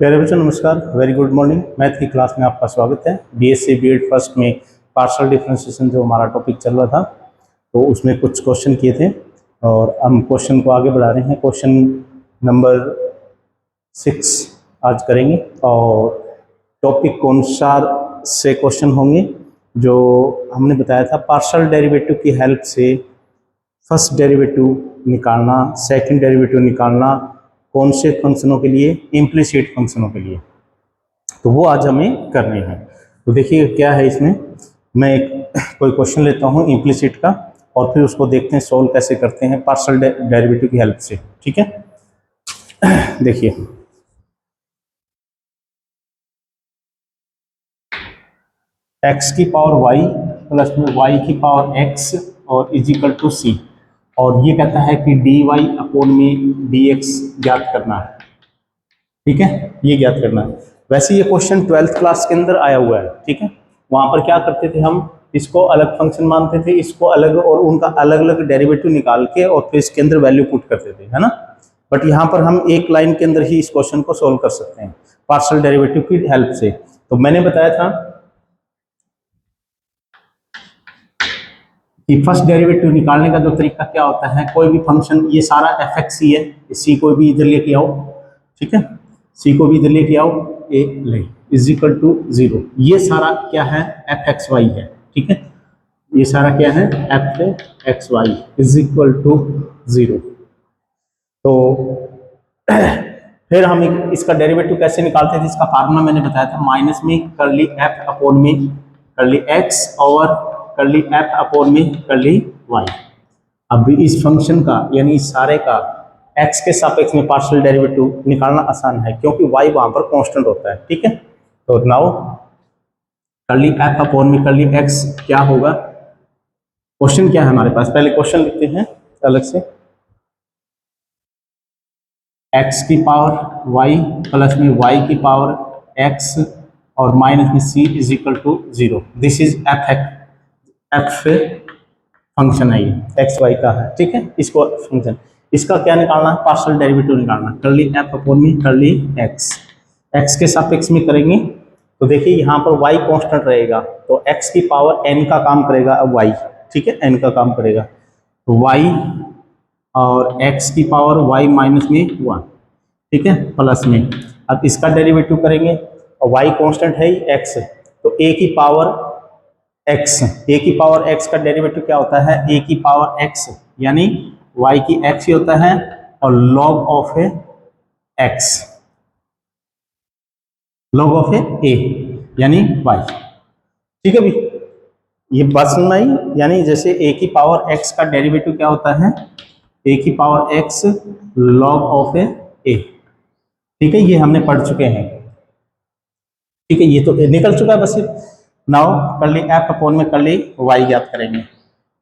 प्यारे बच्चों नमस्कार, वेरी गुड मॉर्निंग। मैथ की क्लास में आपका स्वागत है। बीएससी बीएड फर्स्ट में पार्शियल डिफरेंशिएशन जो हमारा टॉपिक चल रहा था, तो उसमें कुछ क्वेश्चन किए थे और हम क्वेश्चन को आगे बढ़ा रहे हैं। क्वेश्चन नंबर 6 आज करेंगे और टॉपिक के अनुसार से क्वेश्चन होंगे जो हमने बताया था। पार्शियल डेरिवेटिव की हेल्प से फर्स्ट डेरिवेटिव निकालना, सेकंड डेरिवेटिव निकालना, कौन से फंक्शनों के लिए? इम्प्लिसिट फंक्शनों के लिए। तो वो आज हमें करने हैं। तो देखिए क्या है इसमें, मैं कोई क्वेश्चन लेता हूँ इम्प्लिसिट का और फिर उसको देखते हैं सोल्व कैसे करते हैं पार्शियल डेरिवेटिव की हेल्प से। ठीक है, देखिए x की पावर y प्लस में y की पावर x और इज इक्वल टू सी, और ये कहता है कि dy अपॉन में dx ज्ञात करना है। ठीक है, ये ज्ञात करना है। वैसे ये क्वेश्चन 12th क्लास के अंदर आया हुआ है। ठीक है, वहां पर क्या करते थे हम, इसको अलग फंक्शन मानते थे, इसको अलग, और उनका अलग अलग डेरिवेटिव निकाल के और फिर इसके अंदर वैल्यू पुट करते थे, है ना। बट यहाँ पर हम एक लाइन के अंदर ही इस क्वेश्चन को सोल्व कर सकते हैं पार्शियल डेरिवेटिव की हेल्प से। तो मैंने बताया था कि फर्स्ट डेरिवेटिव निकालने का जो तरीका क्या होता है, कोई भी फंक्शन, ये सारा एफ एक्स ही है, सी को भी इधर लेके आओ। ठीक है, सी को भी इधर लेके आओ, ए ले इज इक्वल टू 0। ये सारा क्या है, एफ एक्स वाई है। ठीक है, ये सारा क्या है, f x y is equal to 0। तो फिर हम इसका डेरिवेटिव कैसे निकालते थे, इसका फार्मूला मैंने बताया था, माइनस में करली एफ अपॉन में करली एक्स और करली एफ अपॉन में करली वाई। अब इस फंक्शन का यानी इस सारे का x के सापेक्ष में पार्शियल डेरिवेटिव निकालना आसान है क्योंकि y वहां पर कांस्टेंट होता है। ठीक है, तो नाउ करली एफ अपॉन में करली x क्या होगा। क्वेश्चन क्या है हमारे पास, पहले क्वेश्चन लिखते हैं अलग से। x की पावर y प्लस में y की पावर x और माइनस में c is equal to 0। This is f function है, ये एक्स वाई का है। ठीक है, इसको फंक्शन, इसका क्या निकालना है, पार्शियल डेरिवेटिव निकालना। करली एफ अपॉन में करली एक्स, एक्स के सापेक्ष में करेंगे तो देखिए यहाँ पर y कांस्टेंट रहेगा, तो x की पावर n का काम करेगा अब y। ठीक है, n का काम करेगा तो y और x की पावर y माइनस में 1। ठीक है, प्लस में अब इसका डेरिवेटिव करेंगे और y कांस्टेंट है ही x, तो a की पावर x, a की पावर x का डेरिवेटिव क्या होता है, a की पावर x यानी y की x ही होता है और log of x, log of a यानी y। ठीक है भी, ये बात समझ में आई। यानी जैसे a की पावर x का डेरिवेटिव क्या होता है, a की power x log of a। ठीक है, ये हमने पढ़ चुके हैं। ठीक है, ये तो निकल चुका है बस। नाउ करली एफ अपॉन में करली वाई ज्ञात करेंगे।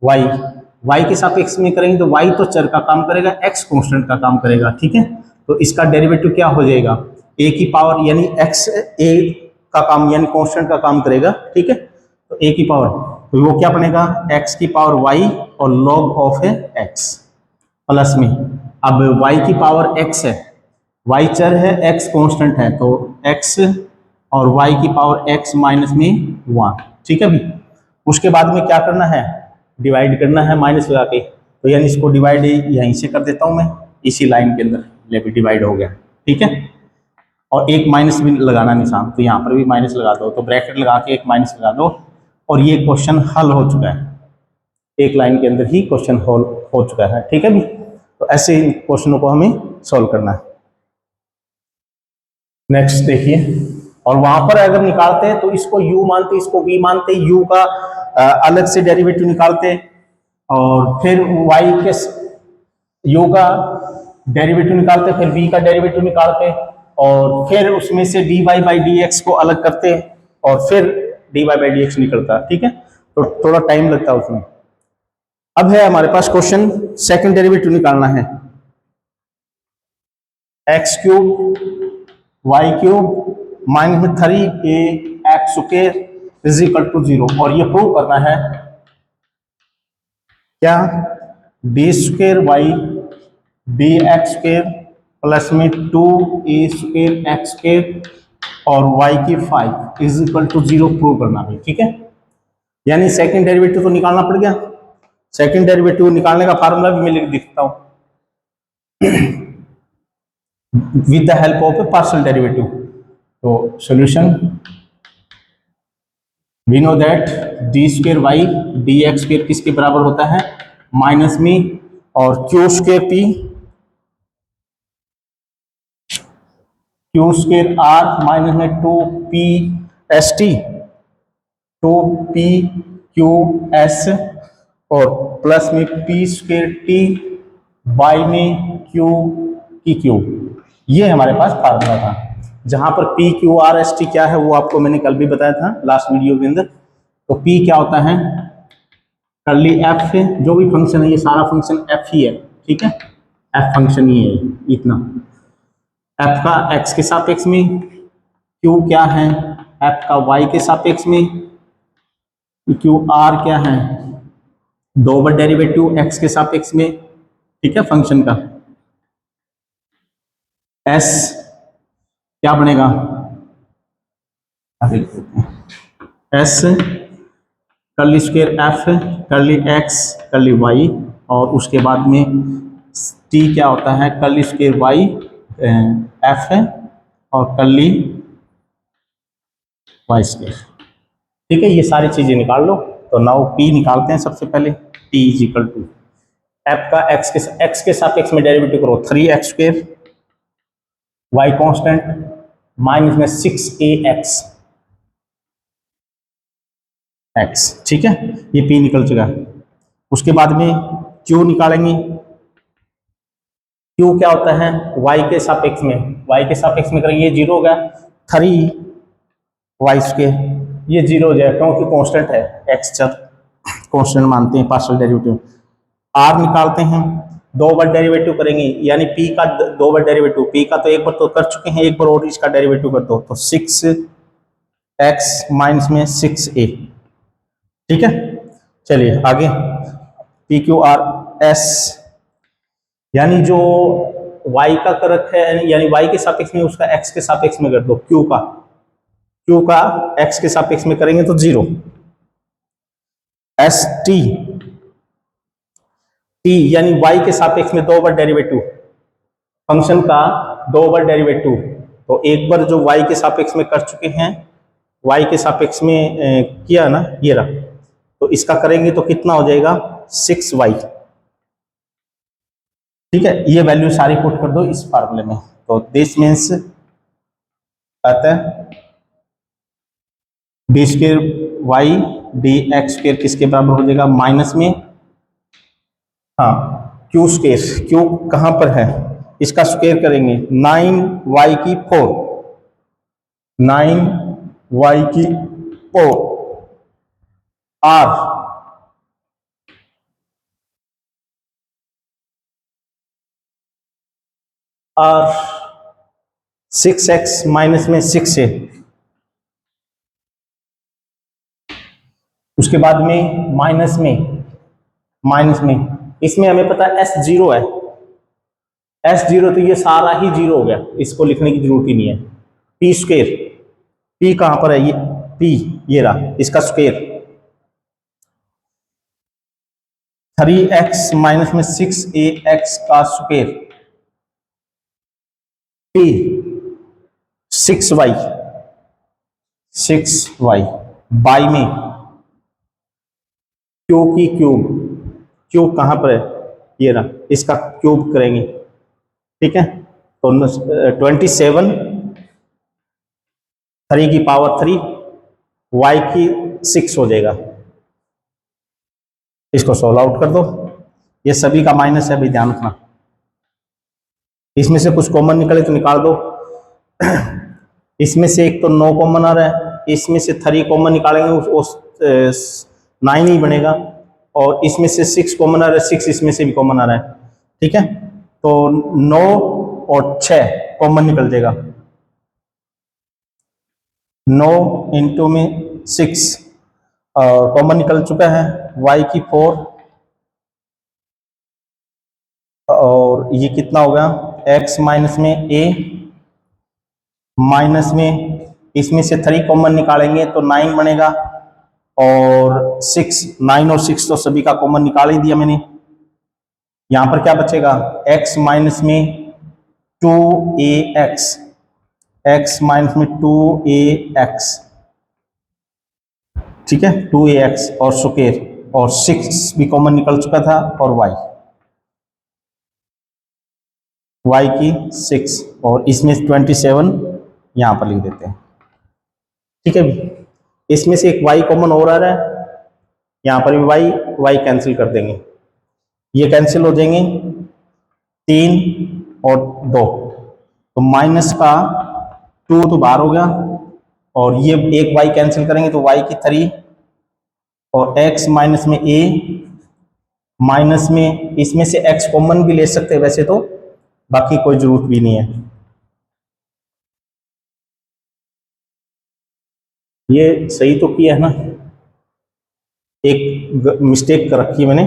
वाई के सापेक्ष में करेंगे तो वाई तो चर का काम करेगा, एक्स कांस्टेंट का काम करेगा। ठीक है, तो इसका डेरिवेटिव क्या हो जाएगा, ए की पावर यानी एक्स ए का काम यानी कांस्टेंट का काम करेगा। ठीक है, तो ए की पावर, तो वो क्या बनेगा, एक्स की पावर वाई और लॉग ऑफ एक्स प्लस में, अब वाई की पावर एक्स है, वाई चर है, एक्स कांस्टेंट है, तो एक्स और y की पावर x माइनस में 1। ठीक है भी, उसके बाद में क्या करना है, डिवाइड करना है माइनस लगा के। तो यानी इसको डिवाइड यहीं से कर देता हूं मैं, इसी लाइन के अंदर ले भी डिवाइड हो गया। ठीक है, और एक माइनस भी लगाना निशान, तो यहाँ पर भी माइनस लगा दो, तो ब्रैकेट लगा के एक माइनस लगा दो और ये क्वेश्चन हल हो चुका है। एक लाइन के अंदर ही क्वेश्चन हल हो चुका है। ठीक है भी, तो ऐसे क्वेश्चनों को हमें सॉल्व करना है। नेक्स्ट देखिए, और वहां पर अगर निकालते हैं तो इसको u मानते, इसको v मानते, u का अलग से डेरिवेटिव निकालते और फिर y के u का डेरिवेटिव निकालते, फिर v का डेरिवेटिव निकालते और फिर उसमें से dy बाई dx को अलग करते और फिर dy बाई dx निकलता। ठीक है, तो थोड़ा टाइम लगता है उसमें। अब है हमारे पास क्वेश्चन, सेकंड डेरिवेटिव निकालना है, x cube y cube minus में 3 स्क्वायर इज इक्वल टू 0, और ये प्रूव करना है क्या, b square y b x square plus में 2a² x² और y की 5 इज इक्वल टू 0 प्रूव करना है, ठीक है। यानी सेकंड डेरिवेटिव तो निकालना पड़ गया। सेकंड डेरिवेटिव निकालने का फार्मूला भी मैं लिख दिखता हूं with the help of a partial derivative. तो solution, we know that d² y dx² किसके बराबर होता है, माइनस में और q² r माइनस में 2pqs और प्लस में p² बाई में q की क्यूब। ये हमारे पास फार्मूला था, जहां पर p q r s t क्या है वो आपको मैंने कल भी बताया था लास्ट वीडियो के अंदर। तो p क्या होता है, कर्ली f है, जो भी फंक्शन है ये सारा फंक्शन f ही है, ठीक है, f फंक्शन ही है इतना। f का x के सापेक्ष में, q क्या है f का y के सापेक्ष में, q r क्या है दो बार डेरिवेटिव x के सापेक्ष में, ठीक है, फंक्शन का। s क्या बनेगा, s कर्ली² f curly x curly y और उसके बाद में t क्या होता है कर्ली² y f है और कर्ली y², ठीक है। ये सारी चीजें निकाल लो। तो नाउ p निकालते हैं सबसे पहले। t is equal to f का x के सापेक्ष में डेरिवेटिव करो 3x², y कांस्टेंट माइनस में 6ax x, ठीक है, ये p निकल चुका है। उसके बाद में q निकालेंगे। q क्या होता है y के सापेक्ष में, y के सापेक्ष में करेंगे, ये 0 हो गया, 3y², ये 0 हो जाएगा क्योंकि कांस्टेंट है, x चर कांस्टेंट मानते हैं पार्शियल डेरिवेटिव। r निकालते हैं, दो बार डेरिवेटिव करेंगे, यानी p का दो बार डेरिवेटिव, p का तो एक बार तो कर चुके हैं, एक बार और इसका डेरिवेटिव कर दो, तो 6x माइनस में 6a, ठीक है। चलिए आगे, पी क्यू आर एस, यानी जो y का करक है, यानी y के सापेक्ष में उसका x के सापेक्ष में कर दो, q का x के सापेक्ष में करेंगे तो 0। एस टी यानी y के सापेक्ष में दो बार डेरिवेटिव, फंक्शन का दो बार डेरिवेटिव, तो एक बार जो y के सापेक्ष में कर चुके हैं, y के सापेक्ष में किया ना, ये रहा, तो इसका करेंगे तो कितना हो जाएगा 6y, ठीक है। ये वैल्यू सारी पुट कर दो इस फार्मूले में। तो दिस मीन्स आता है d² y dx² किसके बराबर हो जाएगा, माइनस में, हाँ, q² कहां पर है, इसका स्क्वायर करेंगे, 9y की 4, 9y की 4 r 6x माइनस में 6 है। उसके बाद में माइनस में इसमें हमें पता है s0 है, s0 तो ये सारा ही 0 हो गया, इसको लिखने की जरूरत ही नहीं है। p², p कहां पर है, ये p, ये रहा, इसका स्क्वायर 3x माइनस में 6ax का स्क्वायर, p 6y बाई में q की क्यूब कहां पर है, ये रहा, इसका क्यूब करेंगे, ठीक है। तो 27, 3 की पावर 3, y की 6 हो जाएगा। इसको सोल्व आउट कर दो, ये सभी का माइनस है, अभी ध्यान रखना, इसमें से कुछ कॉमन निकले तो निकाल दो। इसमें से एक तो 9 कॉमन आ रहा है, इसमें से 3 कॉमन निकालेंगे 9 ही बनेगा, और इसमें से 6 कॉमन आ रहा है, 6 इसमें से भी कॉमन आ रहा है, ठीक है। तो 9 और 6 कॉमन निकल जाएगा, 9 इंटू में 6 कॉमन निकल चुका है, y की 4 और ये कितना होगा एक्स माइनस में ए माइनस में इसमें से 3 कॉमन निकालेंगे तो 9 बनेगा, और 6, 9 और 6 तो सभी का कॉमन निकाल ही दिया मैंने। यहां पर क्या बचेगा, x माइनस में 2ax, x माइनस में 2ax, ठीक है 2ax और स्क्वायर, और 6 भी कॉमन निकल चुका था, और y की 6, और इसमें 27 यहां पर लिख देते हैं, ठीक है भी। इसमें से एक y कॉमन और आ रहा है, यहां पर भी y कैंसिल कर देंगे, ये कैंसिल हो जाएंगे 3 और 2, तो माइनस का 2 तो बाहर हो गया, और ये एक y कैंसिल करेंगे तो y की 3, और x माइनस में a माइनस में इसमें से x कॉमन भी ले सकते हैं वैसे तो, बाकी कोई जरूरत भी नहीं है। ये सही तो किया है ना, एक मिस्टेक कर रखी है मैंने,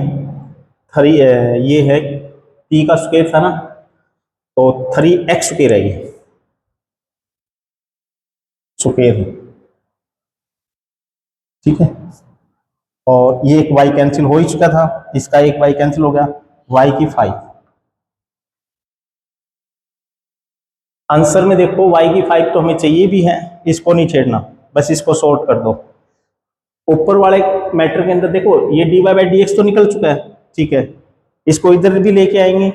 3 ये है p का स्क्वायर था ना, तो 3x स्क्वायर है, ये स्क्वायर है, ठीक है। और ये एक y कैंसिल हो ही चुका था, इसका एक y कैंसिल हो गया, y की 5। आंसर में देखो y की 5 तो हमें चाहिए भी है, इसको नहीं छेड़ना, बस इसको सॉर्ट कर दो। ऊपर वाले मैटर के अंदर देखो ये dy/dx तो निकल चुका है, ठीक है, इसको इधर भी लेके आएंगे,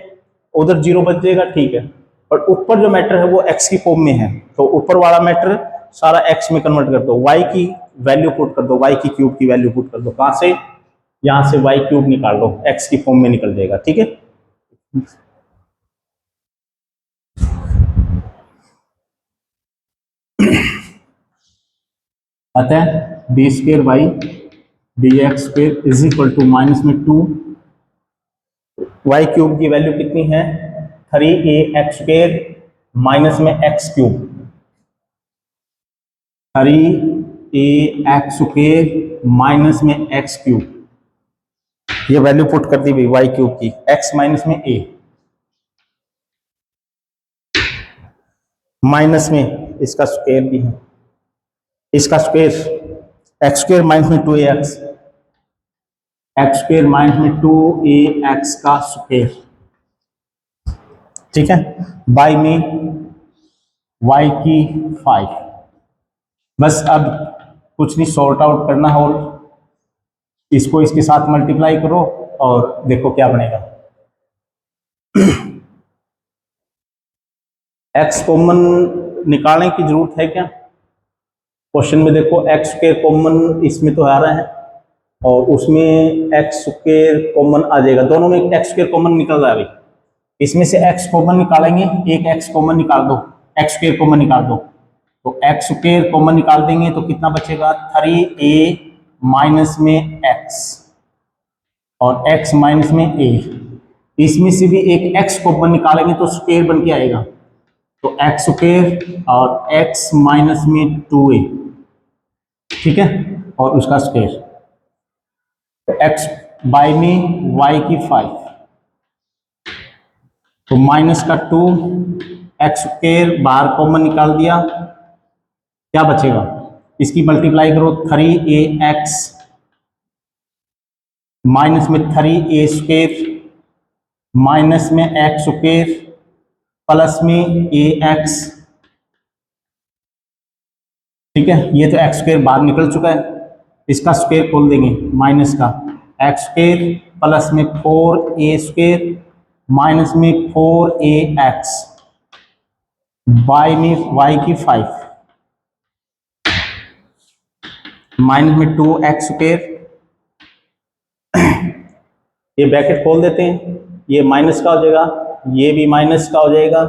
उधर 0 बच जाएगा, ठीक है। और ऊपर जो मैटर है वो x की फॉर्म में है, तो ऊपर वाला मैटर सारा x में कन्वर्ट कर दो, y की वैल्यू पुट कर दो, y की क्यूब की वैल्यू पुट कर दो, कहां से, यहां से y क्यूब निकाल लो, x की फॉर्म में निकल जाएगा, ठीक है। अतः d square by d x square is equal to minus में 2, वाई क्यूब की वैल्यू कितनी है 3ax स्क्र माइनस में x cube, 3ax square minus में x क्यूब, ये वैल्यू पुट कर दी भाई वाई क्यूब की, x माइनस में a माइनस में इसका स्क्वायर भी है, इसका स्क्वायर x स्क्वायर माइनस में 2ax, x स्क्वायर माइनस में 2ax का स्क्वायर, ठीक है, बाई में y की 5। बस अब कुछ नहीं, सॉर्ट आउट करना है, और इसको इसके साथ मल्टीप्लाई करो और देखो क्या बनेगा। x कॉमन निकालने की जरूरत है क्या, क्वेश्चन में देखो x स्क्वायर कॉमन इसमें तो आ रहा है, और उसमें x स्क्वायर कॉमन आ जाएगा, दोनों में x स्क्वायर कॉमन निकल रहा है भाई, इसमें से x कॉमन निकालेंगे, एक x कॉमन निकाल दो, x स्क्वायर कॉमन निकाल दो, तो x स्क्वायर कॉमन निकाल देंगे तो कितना बचेगा 3a माइनस में x, और x माइनस में a, इसमें से भी एक x कॉमन निकालेंगे तो स्क्वायर बन के आएगा, तो x स्क्वायर और x माइनस में 2a, ठीक है, और उसका स्क्वायर, तो x बाई में y की 5, तो माइनस का 2, x स्क्वायर बाहर कॉमन निकाल दिया, क्या बचेगा, इसकी मल्टीप्लाई करो 3ax माइनस में 3a स्क्वायर माइनस में x स्क्वायर प्लस में ax, ठीक है, ये तो x स्क्वायर बाहर निकल चुका है, इसका स्क्वायर खोल देंगे, माइनस का x स्क्वायर प्लस में 4a स्क्वायर माइनस में 4ax बाई में y की 5 माइनस में 2x स्क्वायर, ये ब्रैकेट खोल देते हैं, ये माइनस का हो जाएगा, ये भी माइनस का हो जाएगा,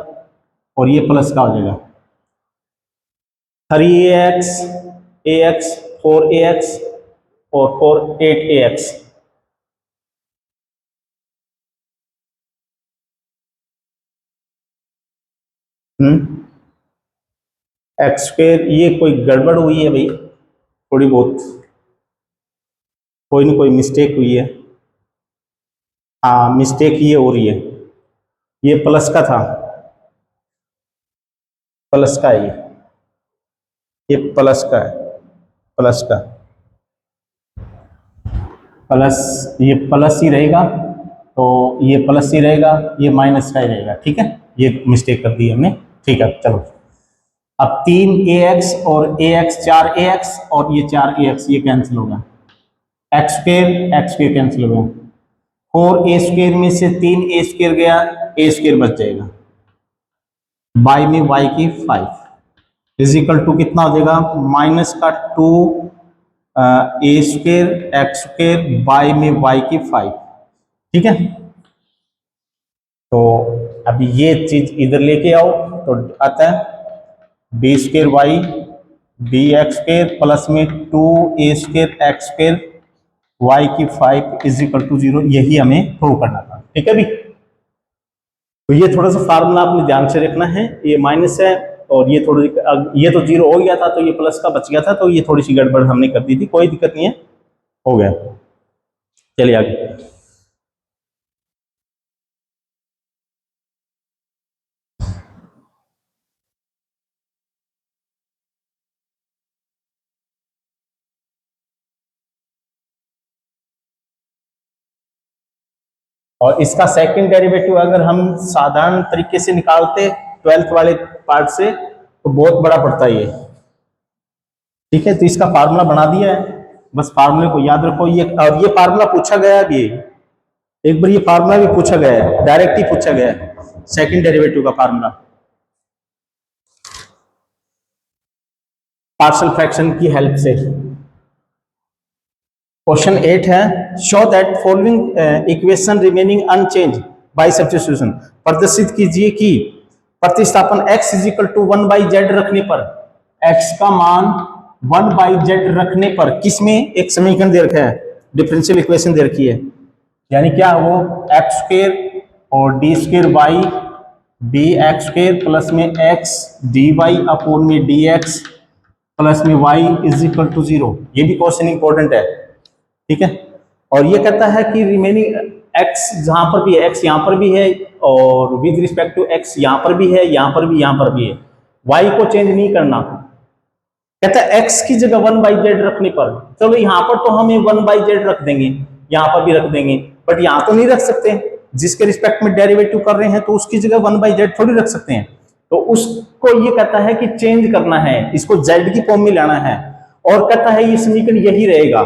और ये प्लस का हो जाएगा, 3ax ax 4ax और 8ax, एक्स स्क्वायर, ये कोई गड़बड़ हुई है भाई, थोड़ी बहुत, कोई ना कोई मिस्टेक हुई है, हाँ मिस्टेक ये हो रही है, ये प्लस का था, प्लस का है ये प्लस का है, प्लस का प्लस, ये प्लस ही रहेगा, तो ये प्लस ही रहेगा, ये माइनस का ही रहेगा। ठीक है, ये मिस्टेक कर दी हमने। ठीक है, चलो अब 3ax और ax 4ax और ये 4ax ये कैंसिल हो गया, एक्स स्क्र कैंसिल हो गया, 4a² में से 3a² गया, a² बच जाएगा, बाई में y की 5 इजिकल टू कितना हो जाएगा, माइनस का 2a² x² बाई में y की 5। ठीक है, तो अभी ये चीज इधर लेके आओ तो आता है b² y bx² प्लस में 2a² x² y की 5 इजिकल टू 0, यही हमें प्रूव करना था। ठीक है भी, तो ये थोड़ा सा फार्मूला आपने ध्यान से रखना है, ये माइनस है और ये थोड़ी, ये तो 0 हो गया था तो ये प्लस का बच गया था, तो ये थोड़ी सी गड़बड़ हमने कर दी थी, कोई दिक्कत नहीं है, हो गया। चलिए आगे, और इसका सेकंड डेरिवेटिव अगर हम साधारण तरीके से निकालते 12th वाले पार्ट से तो बहुत बड़ा पड़ता है ये। ठीक है, तो इसका फार्मूला बना दिया है, बस फार्मूले को याद रखो। ये और ये फार्मूला पूछा गया है भी, एक बार ये फार्मूला भी पूछा गया है, डायरेक्ट ही पूछा गया है सेकंड डेरिवेटिव का फार्मूला पार्शियल फ्रैक्शन की हेल्प से। क्वेश्चन 8 है, show that following equation remaining unchange by substitution. प्रदर्शित कीजिए कि प्रतिस्थापन x इजिकल टू 1/z रखने पर, x का मान 1/z रखने पर किसमें एक समीकरण दे रखा है, डिफरेंशियल इक्वेशन दे रखी है, यानी क्या वो x² और d² y bx² प्लस में x dy अपॉन में dx प्लस में y इजिकल टू 0। ये भी क्वेश्चन इंपॉर्टेंट है। ठीक है, और ये कहता है कि रिमेनिंग x जहां पर भी है, x यहां पर भी है और विद रिस्पेक्ट टू x यहां पर भी है, यहां पर भी, यहां पर भी है, y को चेंज नहीं करना। कहता है x की जगह 1/z रखने पर, चलो यहां पर तो हम 1/z रख देंगे, यहां पर भी रख देंगे, बट यहां तो नहीं रख सकते, जिसके रिस्पेक्ट में डेरिवेटिव कर रहे हैं तो उसकी जगह 1/z थोड़ी रख सकते हैं, तो उसको ये कहता है कि चेंज करना है, इसको z की फॉर्म में लाना है, और कहता है ये समीकरण यही रहेगा,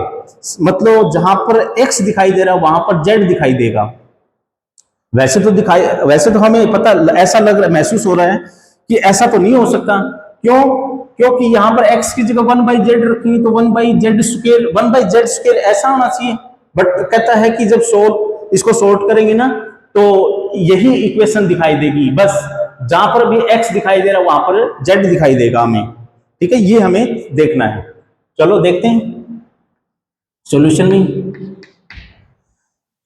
मतलब जहां पर x दिखाई दे रहा है वहां पर z दिखाई देगा। वैसे तो हमें पता, ऐसा लग रहा, महसूस हो रहा है कि ऐसा तो नहीं हो सकता, क्यों, क्योंकि यहां पर x की जगह 1/z रखेंगे तो 1/z² ऐसा होना चाहिए, बट कहता है कि जब इसको सॉर्ट करेंगे ना तो यही इक्वेशन दिखाई देगी, बस जहां पर भी x दिखाई दे रहा है वहां पर z दिखाई देगा हमें। ठीक है, ये हमें देखना है। चलो देखते हैं सॉल्यूशन में।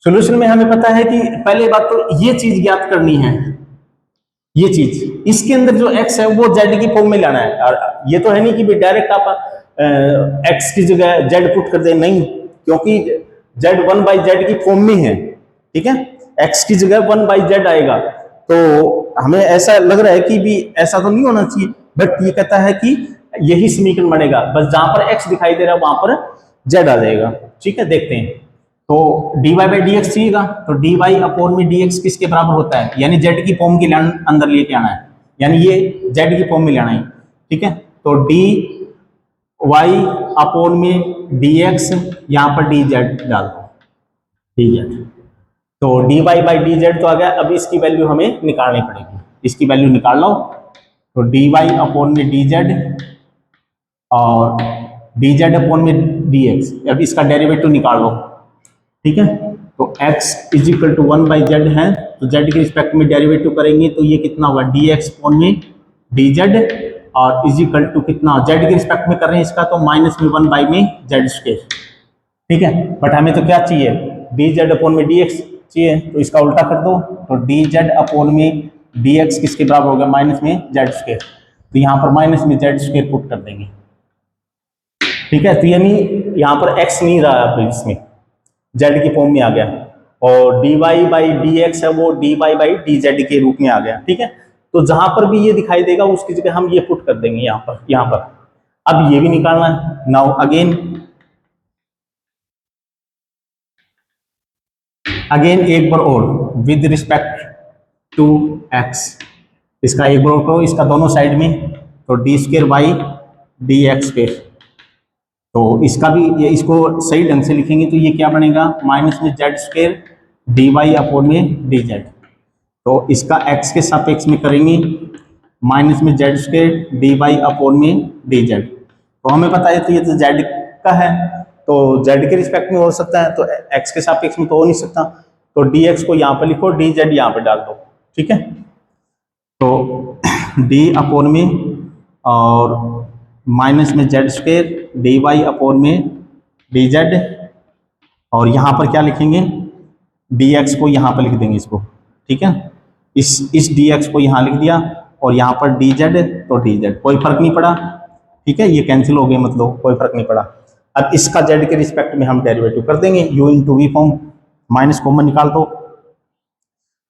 सॉल्यूशन में हमें पता है कि पहले बात तो ये चीज ज्ञात करनी है, ये चीज इसके अंदर जो x है वो z की फॉर्म में लाना है, और ये तो है नहीं कि डायरेक्ट आप x की जगह z पुट कर दे, नहीं, क्योंकि z 1/z की फॉर्म में है। ठीक है, x की जगह 1/z आएगा, तो हमें ऐसा लग रहा है कि भी ऐसा तो नहीं होना चाहिए, बट ये कहता है कि यही समीकरण बनेगा, बस जहां पर x दिखाई दे रहा है वहां पर z आ जाएगा। ठीक है, देखते हैं, तो dy/dx चाहिएगा, तो dy अपॉन में dx किसके बराबर होता है, यानी z की फॉर्म के अंदर लेके आना है, यानी ये z की फॉर्म में लाना है। ठीक है, तो dy अपॉन में dx, यहां पर dz डाल दो, dz, तो dy/dz तो आ गया। अब इसकी वैल्यू हमें निकालनी पड़ेगी, इसकी वैल्यू निकाल लो, तो dy अपॉन में dz और dz अपॉन में dx, अब इसका डेरिवेटिव निकाल लो। ठीक है, तो x इजिकल टू 1/z है, तो z के रिस्पेक्ट में डेरिवेटिव करेंगे तो ये कितना होगा, dx अपॉन में dz और इजिकल टू कितना, z के रिस्पेक्ट में कर रहे हैं इसका, तो माइनस में 1 में z²। ठीक है, बट हमें तो क्या चाहिए, dz अपॉन में dx चाहिए, तो इसका उल्टा कर दो, तो dz अपॉन में dx किसके बराबर होगा, माइनस में z², तो यहाँ पर माइनस में z² पुट कर देंगे। ठीक है, तो यानी यहाँ पर x नहीं रहा अब इसमें, z की फॉर्म में आ गया, और dy/dx है वो dy/dz के रूप में आ गया। ठीक है, तो जहां पर भी ये दिखाई देगा उसकी जगह हम ये पुट कर देंगे यहाँ पर, यहाँ पर। अब ये भी निकालना है। नाउ अगेन एक बार और विद रिस्पेक्ट टू एक्स, इसका एक बार और करो, इसका दोनों साइड में, तो D square by d x square. तो इसका भी ये, इसको सही ढंग से लिखेंगे तो ये क्या बनेगा, माइनस में z square d Y upon में डी जेड। तो इसका एक्स के सापेक्ष में करेंगे, माइनस में z square d Y upon में डी जेड। तो हमें पता है तो ये तो जेड का है, तो जेड के रिस्पेक्ट में हो सकता है, तो एक्स के सापेक्ष में तो हो नहीं सकता। तो डी एक्स को यहाँ पर लिखो, डी जेड यहाँ पे डाल दो, ठीक है। तो डी अपॉन में और माइनस में z square d Y upon में डी जेड, और यहाँ पर क्या लिखेंगे, डी एक्स को यहाँ पर लिख देंगे इसको, ठीक है। इस डी एक्स को यहाँ लिख दिया, और यहाँ पर डी जेड, तो डी जेड कोई फर्क नहीं पड़ा, ठीक है, ये कैंसिल हो गए, मतलब कोई फर्क नहीं पड़ा। अब इसका जेड के रिस्पेक्ट में हम डेरिवेटिव कर देंगे, u into v form, minus common निकाल दो,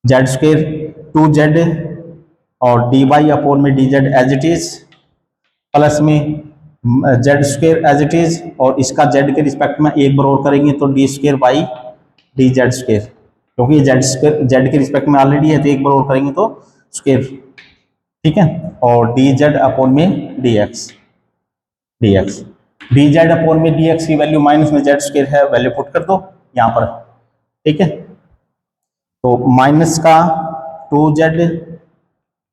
जेड स्क्र टू जेड और डी वाई अपॉन में D Z as it is, plus में z square as it is, और इसका जेड के रिस्पेक्ट में एक बार और करेंगे तो D square by d z square, क्योंकि जेड स्क्र जेड के रिस्पेक्ट में ऑलरेडी है, तो एक बार और करेंगे तो स्क्र, ठीक है। और डी जेड अपॉन में d x, d z upon में डी एक्स की वैल्यू माइनस में जेड स्क्र है, वैल्यू पुट कर दो यहाँ पर, ठीक है। तो माइनस का two z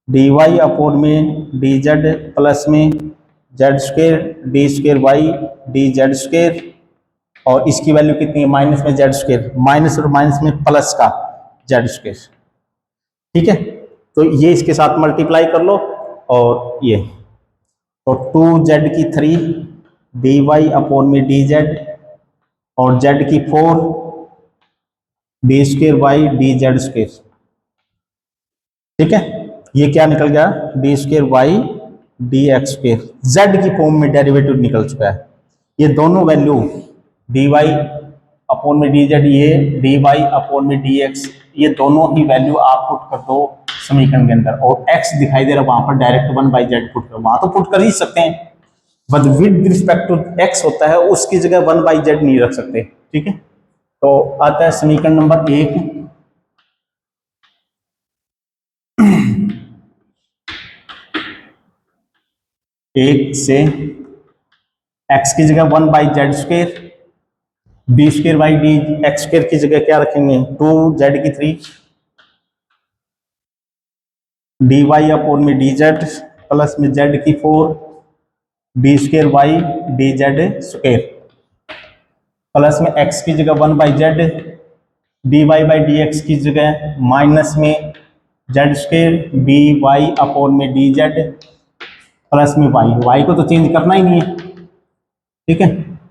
d Y upon में डी जेड प्लस में z square d square y d z square, और इसकी वैल्यू कितनी है, माइनस में जेड स्क्र, माइनस और माइनस में प्लस का जेड स्क्र, ठीक है। तो ये इसके साथ मल्टीप्लाई कर लो, और ये तो टू जेड की 3 डी वाई अपॉन में डी जेड, और जेड की 4 d square y d z square, ठीक है। ये क्या निकल गया, d square y d x square, z की फॉर्म में डेरिवेटिव निकल चुका है। ये दोनों वैल्यू डी वाई अपॉन में डी जेड, ये डी वाई अपॉन में डी एक्स, ये दोनों ही वैल्यू आप पुट कर दो समीकरण के अंदर, और एक्स दिखाई दे रहा है वहां पर डायरेक्ट 1/z पुट करो, वहां तो पुट कर ही सकते हैं, but with respect to x होता है, उसकी जगह 1/z नहीं रख सकते, ठीक है। तो आता है समीकरण नंबर 1, एक से x की जगह 1/z square, d square by d x square की जगह क्या रखेंगे, 2z की 3 डी वाई अपॉन में डी जेड प्लस में z की 4 d square y d z square, plus में x की जगह 1/z, d y by d x की जगह माइनस में z square d Y upon में डी जेड, प्लस में y को तो चेंज करना ही नहीं है, ठीक है।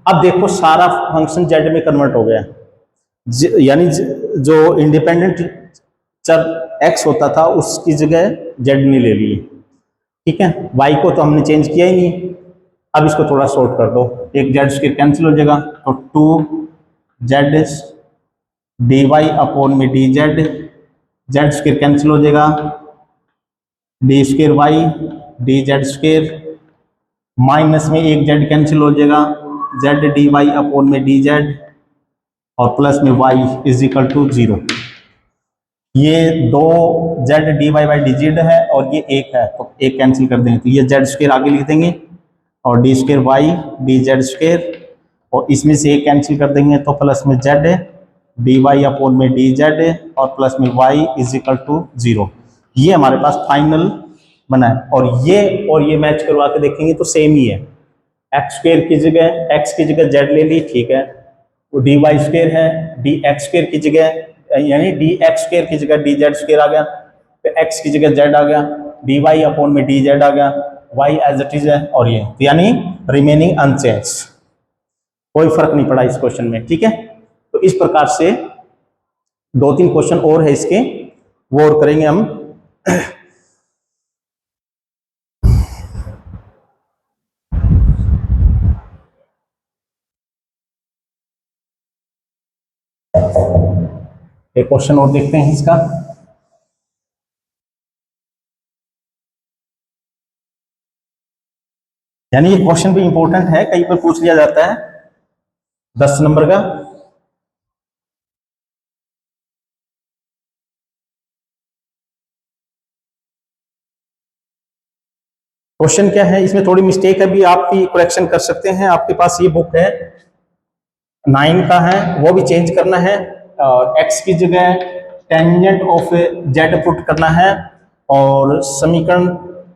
अब देखो सारा फंक्शन z में कन्वर्ट हो गया, यानी जो इंडिपेंडेंट चर x होता था उसकी जगह z ने ले ली, ठीक है। y को तो हमने चेंज किया ही नहीं। अब इसको थोड़ा शॉर्ट कर दो, एक जेड स्क्र कैंसिल हो जाएगा, तो 2z डी वाई अपॉन में D z, z square cancel हो जाएगा, d square y d z square, minus में एक जेड कैंसिल हो जाएगा, जेड डी वाई अपॉन में डी जेड, और प्लस में y इज इक्वल टू 0। ये दो z d y by d z है, और ये एक है, तो एक कैंसिल कर देंगे, तो ये जेड स्क्र आगे लिख देंगे, और d square y d z square, और इसमें से एक कैंसिल कर देंगे, तो प्लस में जेड डी वाई अपॉन में डी जेड, और प्लस में y इज इक्वल टू 0। ये हमारे पास फाइनल बना है, और ये मैच करवा के देखेंगे तो सेम ही है, एक्स स्क्र की जगह x की जगह z ले ली, ठीक है, वो डी वाई स्क्र है, डी एक्स स्क्र की जगह, यानी डी एक्स स्क्र की जगह डी जेड स्क्र आ गया, फिर x की जगह z आ गया, डी वाई अपॉन में डी जेड आ गया, y एज इट इज है, और ये यानी रिमेनिंग अनचेंज, कोई फर्क नहीं पड़ा इस क्वेश्चन में, ठीक है। तो इस प्रकार से 2-3 क्वेश्चन और है इसके, वो और करेंगे हम। एक क्वेश्चन और देखते हैं इसका। यानी ये क्वेश्चन भी इंपॉर्टेंट है, कहीं पर पूछ लिया जाता है 10 नंबर का। क्वेश्चन क्या है, इसमें थोड़ी मिस्टेक है भी, आप भी करेक्शन कर सकते हैं। आपके पास ये बुक है 9 का है, वो भी चेंज करना है। एक्स की जगह टेंजेंट ऑफ जेड पुट करना है और समीकरण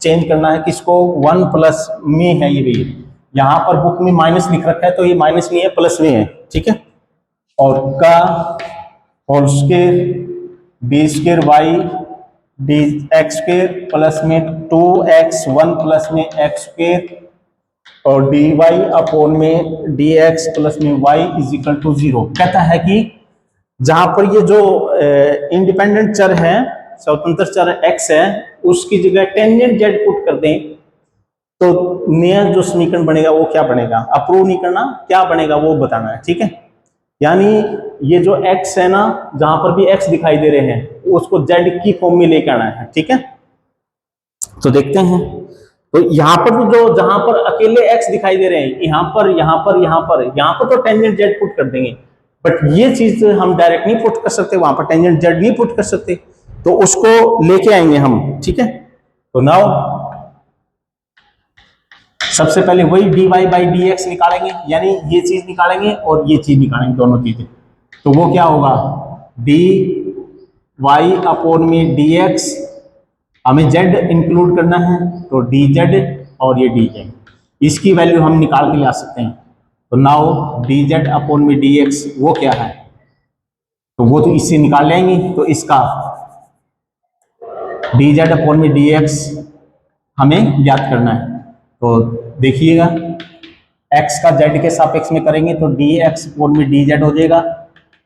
चेंज करना है किसको, 1 प्लस में है ये भी, यहाँ पर बुक में माइनस लिख रखा है तो ये माइनस में है, प्लस में है, ठीक है। और का whole square b square y d x square plus में 2x 1 प्लस में एक्स स्क्वायर और डी वाई अपॉन में डी एक्स प्लस में वाई इज इक्वल टू 0। कहता है कि जहां पर ये जो इंडिपेंडेंट चर है, स्वतंत्र चर x है, उसकी जगह टेंजेंट z पुट कर दें तो नया जो समीकरण बनेगा वो क्या बनेगा, अप्रूव नहीं करना, क्या बनेगा वो बताना है, ठीक है। यानी ये जो x है ना, जहां पर भी x दिखाई दे रहे हैं उसको z की फॉर्म में लेकर आना है, ठीक है। तो देखते हैं, तो यहाँ पर तो जो जहां पर अकेले x दिखाई दे रहे हैं, यहाँ पर यहाँ पर यहाँ पर यहाँ पर तो टेंजेंट z पुट कर देंगे, बट ये चीज हम डायरेक्ट नहीं पुट कर सकते, वहां पर टेंजेंट z नहीं पुट कर सकते, तो उसको लेके आएंगे हम, ठीक है। तो नाउ सबसे पहले वही dy बाई डी एक्स निकालेंगे, यानी ये चीज निकालेंगे और ये चीज निकालेंगे, दोनों चीजें। तो वो क्या होगा, dy अपॉन में dx, हमें z इंक्लूड करना है तो dz और ये dz, इसकी वैल्यू हम निकाल के ला सकते हैं। तो नाउ dz अपॉन में dx वो क्या है, तो वो तो इससे निकाल लेंगे, तो इसका dz अपॉन में dx हमें ज्ञात करना है। तो देखिएगा x का z के सापेक्ष में करेंगे तो dx अपॉन में dz हो जाएगा,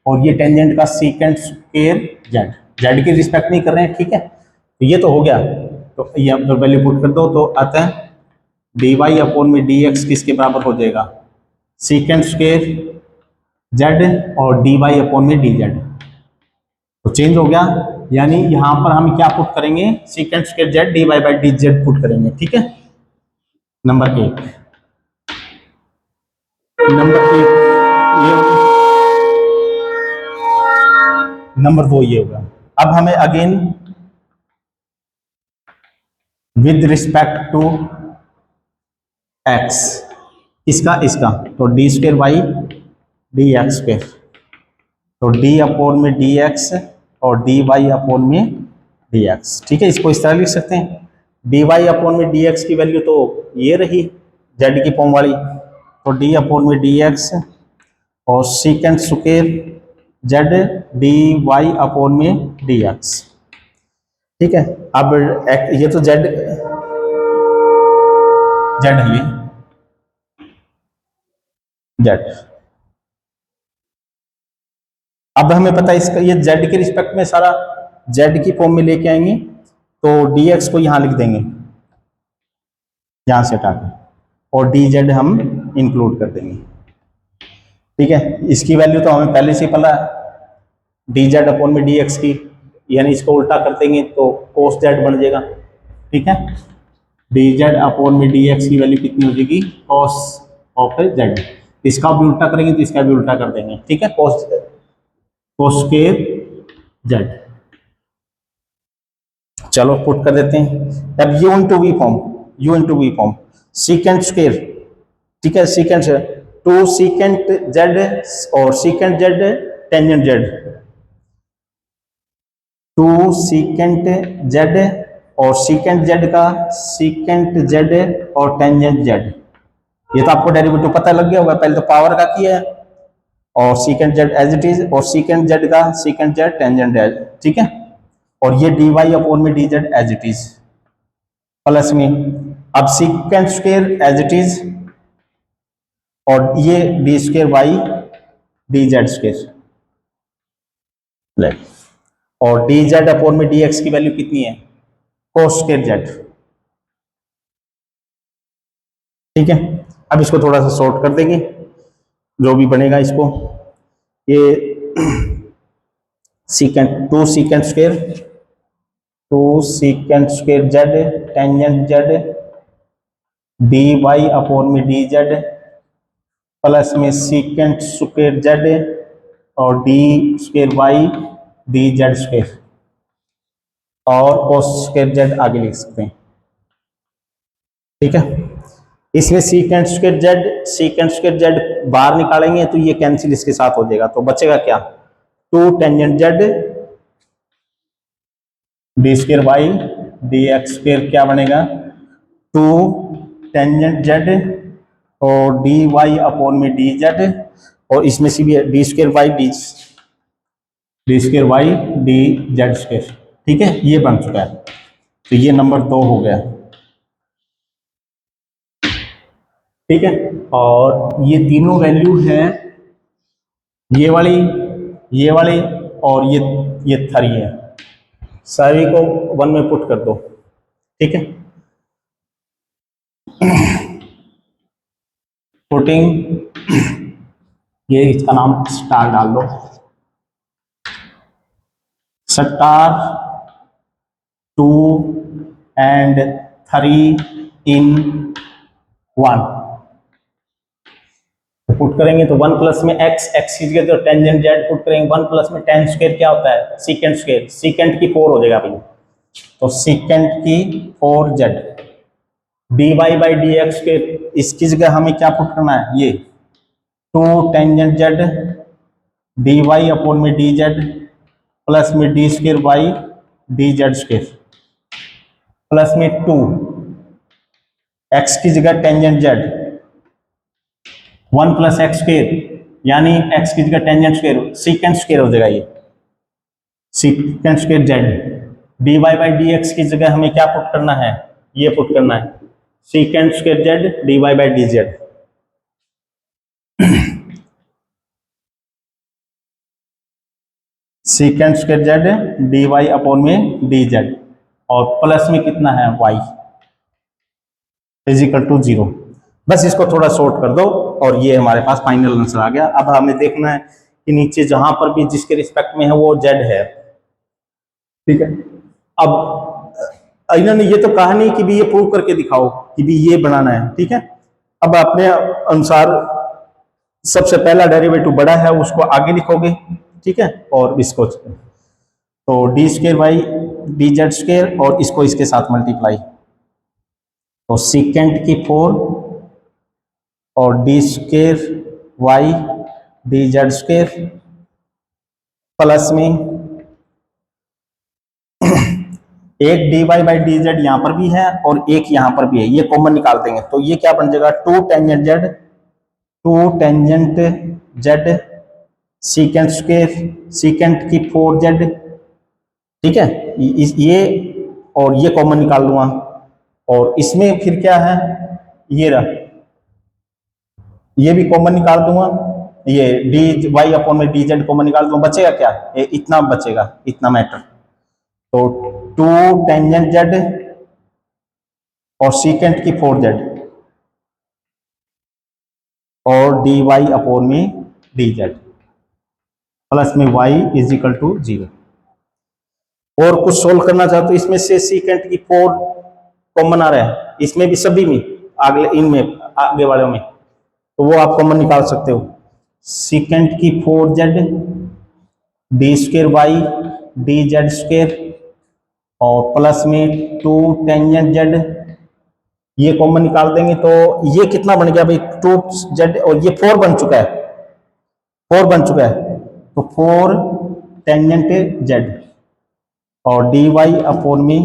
और ये टेंजेंट का सीकेंट स्क्वायर z की रिस्पेक्ट नहीं कर रहे हैं, ठीक है। तो ये तो हो गया, तो ये आप वैल्यू पुट कर दो, तो अतः dy अपॉन में dx किसके बराबर हो जाएगा, सीकेंट स्क्वायर z और dy अपॉन में dz, तो चेंज हो गया। यानी यहां पर हम क्या पुट करेंगे, secant square z dy by dz put करेंगे, ठीक है। नंबर 1, नंबर 1 ये होगा, नंबर 2 ये होगा। अब हमें again with respect to x, इसका तो d square y d x square, तो d अपॉन में dx और dy अपॉन में dx, ठीक है। इसको इस तरह लिख सकते हैं, dy अपॉन में dx की वैल्यू तो ये रही z की फॉर्म वाली, तो d अपॉन में dx और secant square z dy upon में dx, ठीक है। अब ये तो z है, ये z, अब हमें पता है इसका, ये z के रिस्पेक्ट में सारा z की फॉर्म में लेके आएंगे, तो dx को यहां लिख देंगे, यहां से हटा के, और dz हम इंक्लूड कर देंगे, ठीक है। इसकी वैल्यू तो हमें पहले से पता है, dz अपॉन में dx की, यानी इसको उल्टा कर देंगे तो cos z बन जाएगा, ठीक है। dz अपॉन में dx की वैल्यू कितनी हो जाएगी, cos ऑफ z, इसका भी उल्टा करेंगे तो इसका भी उल्टा कर देंगे, ठीक है, cos स्क्वायर z। चलो पुट कर देते हैं, अब u into v form secant square, ठीक है, सीकेंट 2 सीकेंट z और secant z tangent z, 2 secant z और सीकेंट z का सीकेंट z और टेंजेंट z, ये तो आपको डेरिवेटिव पता लग गया होगा, पहले तो पावर का किया है, और secant z as it is, और सीकेंट z का सीकेंट z टेंजेंट z, ठीक है। और ये dy अपॉन में dz as it is plus में, अब secant square as it is, और ये d square y d z square, और डी जेड अपॉन में डी एक्स की वैल्यू कितनी है, कोस स्क्वायर जेड, ठीक है। अब इसको थोड़ा सा शॉर्ट कर देंगे, जो भी बनेगा इसको, ये secant 2 secant square z tangent z d Y upon में डी जेड प्लस में सीकेंट स्क्वायर जेड और d square y d z square और कोस स्क्वायर जेड आगे लिख सकते हैं। ठीक है, इसमें सीकेंट स्क्वायर जेड बाहर निकालेंगे तो ये कैंसिल इसके साथ हो जाएगा, तो बचेगा क्या, 2 tangent z d square y d x square क्या बनेगा, 2 टेंजेंट जेड और डी वाई अपॉन में डी जेड और इसमें से भी d square y d square y d z square. ठीक है, ये बन चुका है, तो ये नंबर 2 हो गया। ठीक है, और ये तीनों वैल्यू है, ये वाली और ये 3 है, सारी को 1 में पुट कर दो। ठीक है, पुटिंग, ये इसका नाम स्टार डाल दो, स्टार 2 and 3 in 1 पुट करेंगे तो 1 प्लस में x की जगह तो टेंजेंट जेड पुट करेंगे, 1 प्लस में टेन स्क्वायर क्या होता है, सीकेंट स्क्वायर, सीकेंट की 4 हो जाएगा भाई, तो सीकेंट की 4 z d y by d x के इसकी जगह हमें क्या पुट करना है, ये 2 tangent z d Y upon में डी जेड प्लस में d square y d z square plus में 2 एक्स की जगह tangent z 1 plus x square यानी एक्स की जगह टेंजेंट स्क्वायर सीकेंट स्क्वायर हो जाएगा, ये secant square z d y by d x की जगह हमें क्या पुट करना है, ये पुट करना है secant square z d y by d z. Secant square z d Y upon में डी जेड और प्लस में कितना है वाई इजिकल टू 0। बस इसको थोड़ा शॉर्ट कर दो और ये हमारे पास फाइनल आंसर आ गया। अब हमें देखना है कि नीचे जहां पर भी जिसके रिस्पेक्ट में है वो जेड है। ठीक है, अब इन्होंने ये तो कहा नहीं कि भी ये प्रूव करके दिखाओ कि भी ये बनाना है। ठीक है, अब अपने अनुसार सबसे पहला डेरिवेटिव बड़ा है उसको आगे लिखोगे। ठीक है, और इसको तो D square by d z square और इसको इसके साथ मल्टीप्लाई, तो सीकेंट की 4 और d square y d z square plus में एक d y by d z यहां पर भी है और एक यहां पर भी है, ये कॉमन निकाल देंगे तो ये क्या बन जाएगा 2 tangent Z secant square secant की 4 जेड। ठीक है, ये और ये कॉमन निकाल लूंगा और इसमें फिर क्या है, ये रहा, ये भी कॉमन निकाल दूंगा, ये डी वाई अपॉन में डी जेड कॉमन निकाल दूंगा, बचेगा क्या, ये इतना बचेगा, इतना मैटर। तो 2 टेंजेंट जेड और सीकेंट की 4 जेड और डी वाई अपॉन में डी जेड प्लस में y इज इक्वल टू 0। और कुछ सोल्व करना चाहते तो इसमें से सीकेंट की 4 कॉमन आ रहा है, इसमें भी सभी में अगले इनमें आगे वालों में, तो वो आप कॉमन निकाल सकते हो। सीकेंट की 4 z d square y d z square और प्लस में 2 टेंजेंट जेड, ये कॉमन निकाल देंगे तो ये कितना बन गया भाई 2 जेड और ये 4 बन चुका है, 4 बन चुका है, तो 4 टेंजेंट जेड और डी वाई अपॉन में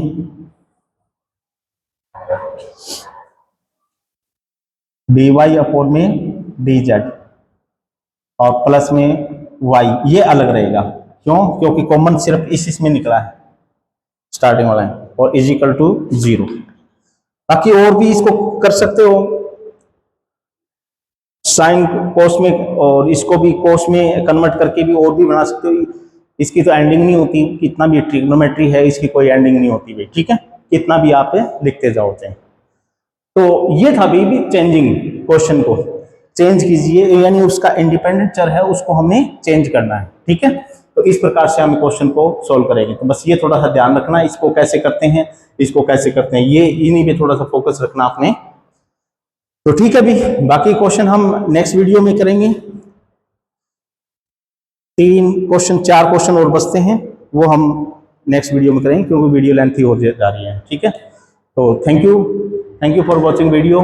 डी जेड और प्लस में y, ये अलग रहेगा, क्यों, क्योंकि कॉमन सिर्फ इसमें निकला है स्टार्टिंग वाला है, और इज इक्वल टू 0। बाकी और भी इसको कर सकते हो, साइन कोस में, और इसको भी कोस में कन्वर्ट करके भी और भी बना सकते हो। इसकी तो एंडिंग नहीं होती, कितना भी ट्रिग्नोमेट्री है इसकी कोई एंडिंग नहीं होती भाई। ठीक है, कितना भी आप लिखते जाओ। तो ये था भी चेंजिंग, क्वेश्चन को चेंज कीजिए, यानी उसका इंडिपेंडेंट चर है उसको हमें चेंज करना है। ठीक है, तो इस प्रकार से हम क्वेश्चन को सॉल्व करेंगे। तो बस ये थोड़ा सा ध्यान रखना, इसको कैसे करते हैं, इसको कैसे करते हैं, ये इन्हीं पे थोड़ा सा फोकस रखना आपने। तो ठीक है अभी बाकी क्वेश्चन हम नेक्स्ट वीडियो में करेंगे। 4 क्वेश्चन और बचते हैं, वो हम नेक्स्ट वीडियो में करेंगे क्योंकि वीडियो लेंथी हो जा रही है। ठीक है, तो thank you for watching video.